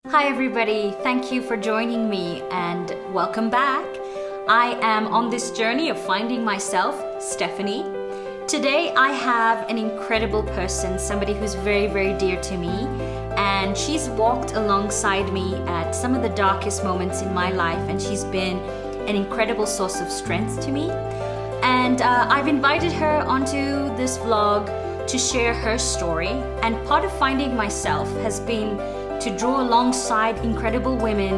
Hi everybody, thank you for joining me and welcome back. I am on this journey of finding myself, Stephanie. Today I have an incredible person, somebody who's very, very dear to me, and she's walked alongside me at some of the darkest moments in my life, and she's been an incredible source of strength to me. And I've invited her onto this vlog to share her story, and part of finding myself has been to draw alongside incredible women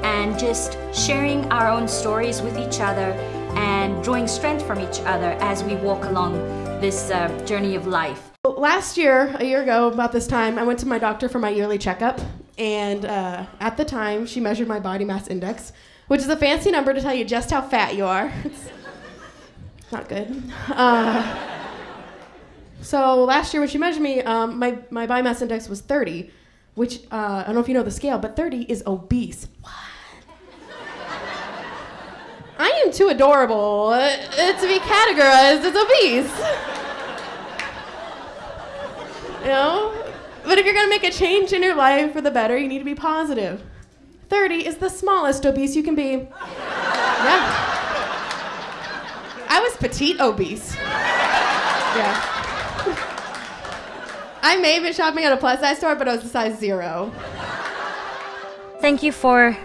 and just sharing our own stories with each other and drawing strength from each other as we walk along this journey of life. Last year, a year ago, about this time, I went to my doctor for my yearly checkup, and at the time, she measured my body mass index, which is a fancy number to tell you just how fat you are. It's not good. So last year when she measured me, my body mass index was 30, which, I don't know if you know the scale, but 30 is obese. What? I am too adorable to be categorized as obese. You know? But if you're gonna make a change in your life for the better, you need to be positive. 30 is the smallest obese you can be. Yeah. I was petite obese. Yeah. I may have been shopping at a plus size store, but I was a size 0. Thank you for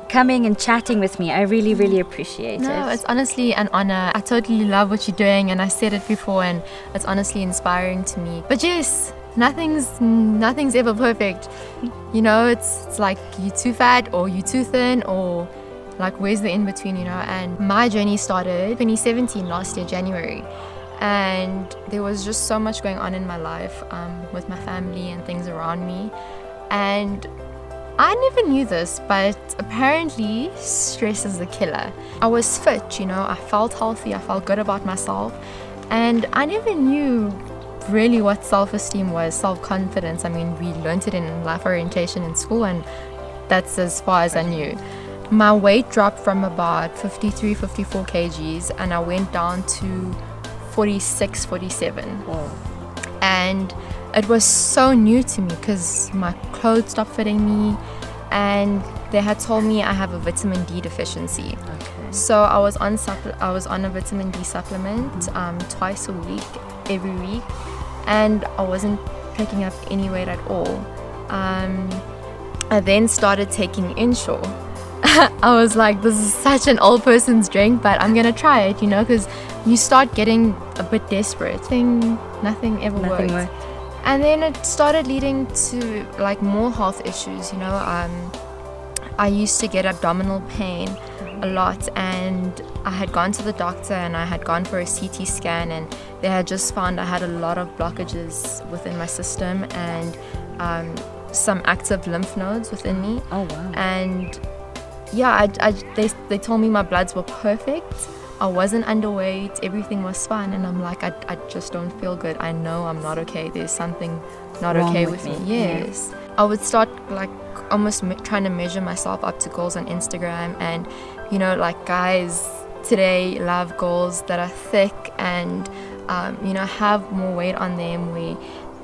coming and chatting with me. I really, really appreciate it. No, it's honestly an honor. I totally love what you're doing, and I said it before, and it's honestly inspiring to me. But yes, nothing's ever perfect. You know, it's like you too fat or you too thin, or like where's the in between, you know? And my journey started 2017, last year, January. And there was just so much going on in my life with my family and things around me. And I never knew this, but apparently stress is the killer. I was fit, you know, I felt healthy, I felt good about myself. And I never knew really what self-esteem was, self-confidence. I mean, we learned it in life orientation in school, and that's as far as I knew. My weight dropped from about 53, 54 kgs, and I went down to 46, 47. Wow. And it was so new to me because my clothes stopped fitting me, and they had told me I have a vitamin D deficiency. Okay. So I was on a vitamin D supplement twice a week, every week, and I wasn't picking up any weight at all. I then started taking Ensure. I was like, this is such an old person's drink, but I'm gonna try it, you know, because you start getting a bit desperate. Nothing ever worked. And then it started leading to like more health issues, you know. I used to get abdominal pain a lot, and I had gone to the doctor and I had gone for a CT scan, and they had just found I had a lot of blockages within my system and some active lymph nodes within me. Oh wow. And yeah, they told me my bloods were perfect. I wasn't underweight, everything was fine, and I'm like, I just don't feel good. I know I'm not okay. There's something not wrong okay with with me. me. Yes. I would start like almost trying to measure myself up to goals on Instagram, and you know, like guys today love girls that are thick and you know, have more weight on them, where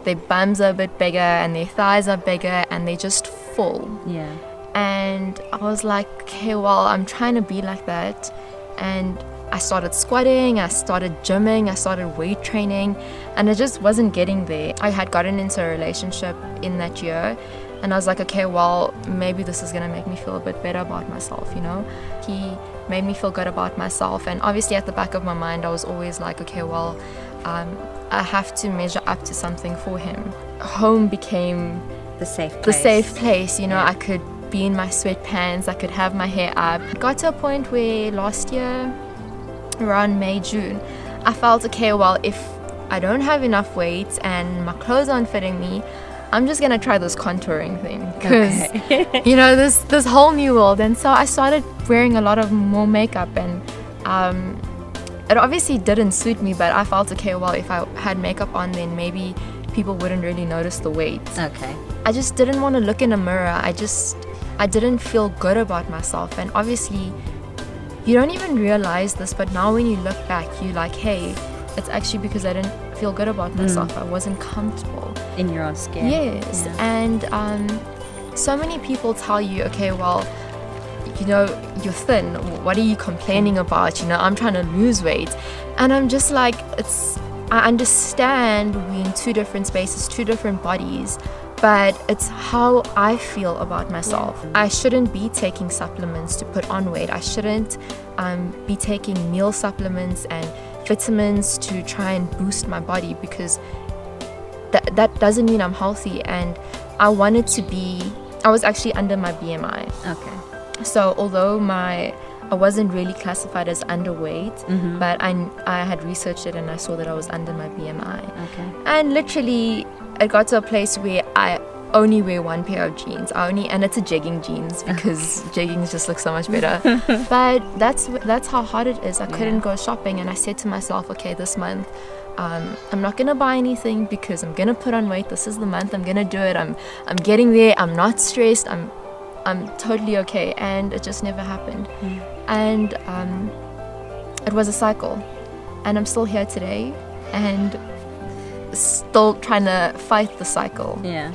their bums are a bit bigger and their thighs are bigger and they're just full. Yeah. And I was like, okay, well, I'm trying to be like that. And I started squatting, I started gymming, I started weight training, and I just wasn't getting there. I had gotten into a relationship in that year, and I was like, okay, well, maybe this is gonna make me feel a bit better about myself, you know? He made me feel good about myself, and obviously at the back of my mind, I was always like, okay, well, I have to measure up to something for him. Home became The safe place. the safe place, you know. Yeah. I could be in my sweatpants, I could have my hair up. It got to a point where last year, around May, June, I felt, okay, well, if I don't have enough weight and my clothes aren't fitting me, I'm just gonna try this contouring thing, because Okay. you know, this whole new world. And so I started wearing a lot of more makeup, and it obviously didn't suit me, but I felt, okay, well, if I had makeup on, then maybe people wouldn't really notice the weight. Okay. I just didn't want to look in a mirror. I didn't feel good about myself. And obviously you don't even realize this, but now when you look back, you're like, hey, it's actually because I didn't feel good about myself. I wasn't comfortable In your own skin. Yes. Yeah. And so many people tell you, okay, well, you know, you're thin, what are you complaining about? You know, I'm trying to lose weight. And I'm just like, I understand we're in two different spaces, two different bodies, but it's how I feel about myself. I shouldn't be taking supplements to put on weight. I shouldn't be taking meal supplements and vitamins to try and boost my body, because that doesn't mean I'm healthy. And I wanted to be, I was actually under my BMI. Okay. So although I wasn't really classified as underweight, but I had researched it and I saw that I was under my BMI. Okay. And literally it got to a place where I only wear one pair of jeans. And it's a jegging jeans, because jeggings just look so much better. But that's how hard it is. I couldn't go shopping, and I said to myself, okay, this month I'm not gonna buy anything because I'm gonna put on weight. This is the month I'm gonna do it. I'm getting there. I'm not stressed. I'm totally okay. And it just never happened. And it was a cycle, and I'm still here today and still trying to fight the cycle. Yeah.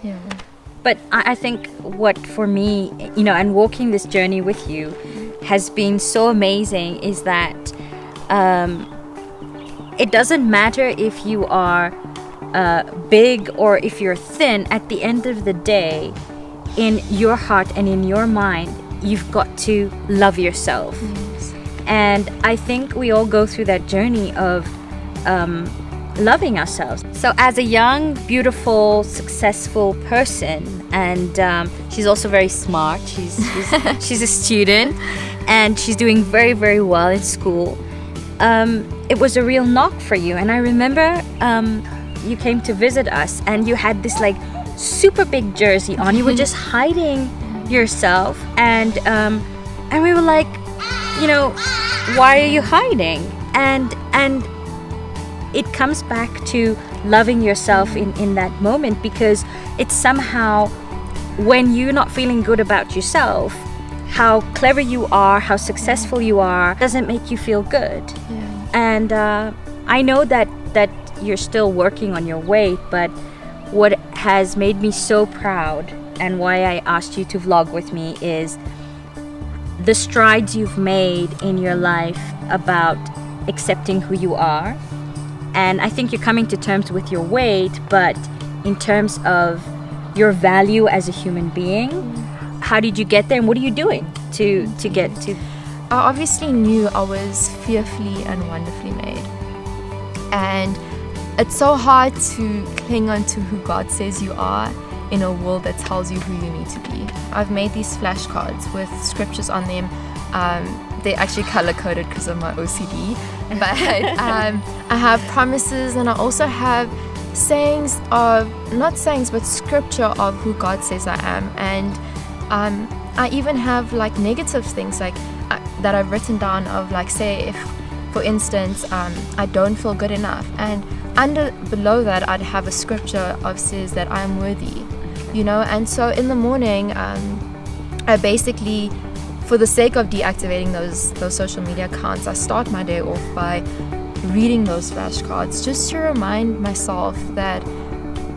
Yeah. But I think what for me, you know, and walking this journey with you has been so amazing is that it doesn't matter if you are big or if you're thin. At the end of the day, in your heart and in your mind, you've got to love yourself. Yes. And I think we all go through that journey of loving ourselves. So as a young, beautiful, successful person, and she's also very smart, she's a student, and she's doing very, very well in school. It was a real knock for you. And I remember you came to visit us and you had this like super big jersey on. You were just hiding yourself, and we were like, you know, why are you hiding? And it comes back to loving yourself in that moment, because it's somehow when you're not feeling good about yourself, how clever you are, how successful you are, doesn't make you feel good. Yeah. And I know that you're still working on your weight, but what has made me so proud and why I asked you to vlog with me is the strides you've made in your life about accepting who you are. And I think you're coming to terms with your weight, but in terms of your value as a human being, how did you get there and what are you doing to get to? I obviously knew I was fearfully and wonderfully made. And it's so hard to cling on to who God says you are in a world that tells you who you need to be. I've made these flashcards with scriptures on them. They're actually color-coded because of my OCD. But I have promises, and I also have sayings of, not sayings, but scripture of who God says I am. And I even have like negative things like that I've written down of, like, say if, for instance, I don't feel good enough, and below that I'd have a scripture of says that I am worthy, you know. And so in the morning, I basically, for the sake of deactivating those social media accounts, I start my day off by reading those flashcards just to remind myself that,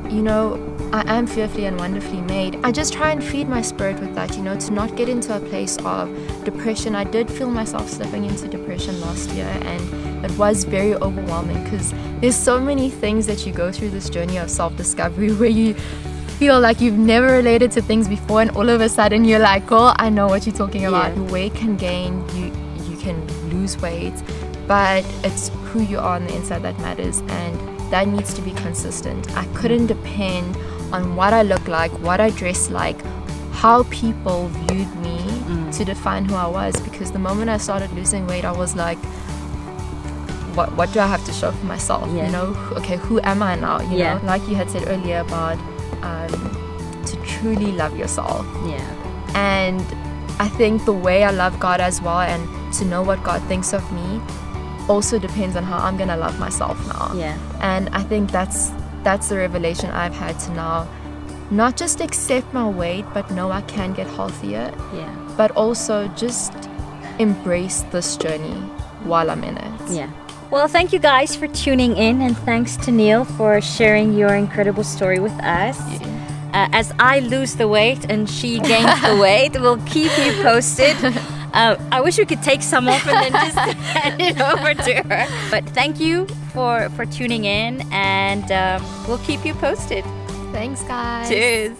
you know, I am fearfully and wonderfully made. I just try and feed my spirit with that, you know, to not get into a place of depression. I did feel myself slipping into depression last year, and it was very overwhelming because there's so many things that you go through this journey of self-discovery where you feel like you've never related to things before, and all of a sudden you're like, girl, I know what you're talking about. Your weight can gain, you can lose weight, but it's who you are on the inside that matters, and that needs to be consistent. I couldn't depend on what I look like, what I dress like, how people viewed me to define who I was, because the moment I started losing weight, I was like, what do I have to show for myself? You know, okay, who am I now? You know, like you had said earlier about to truly love yourself. And I think the way I love God as well, and to know what God thinks of me, also depends on how I'm gonna love myself now. And I think that's the revelation I've had to now, not just accept my weight, but know I can get healthier. But also just embrace this journey while I'm in it. Well, thank you guys for tuning in, and thanks to Neil for sharing your incredible story with us. as I lose the weight and she gains the weight. We'll keep you posted. I wish we could take some off and then just hand it over to her. But thank you for tuning in, and we'll keep you posted. Thanks, guys. Cheers.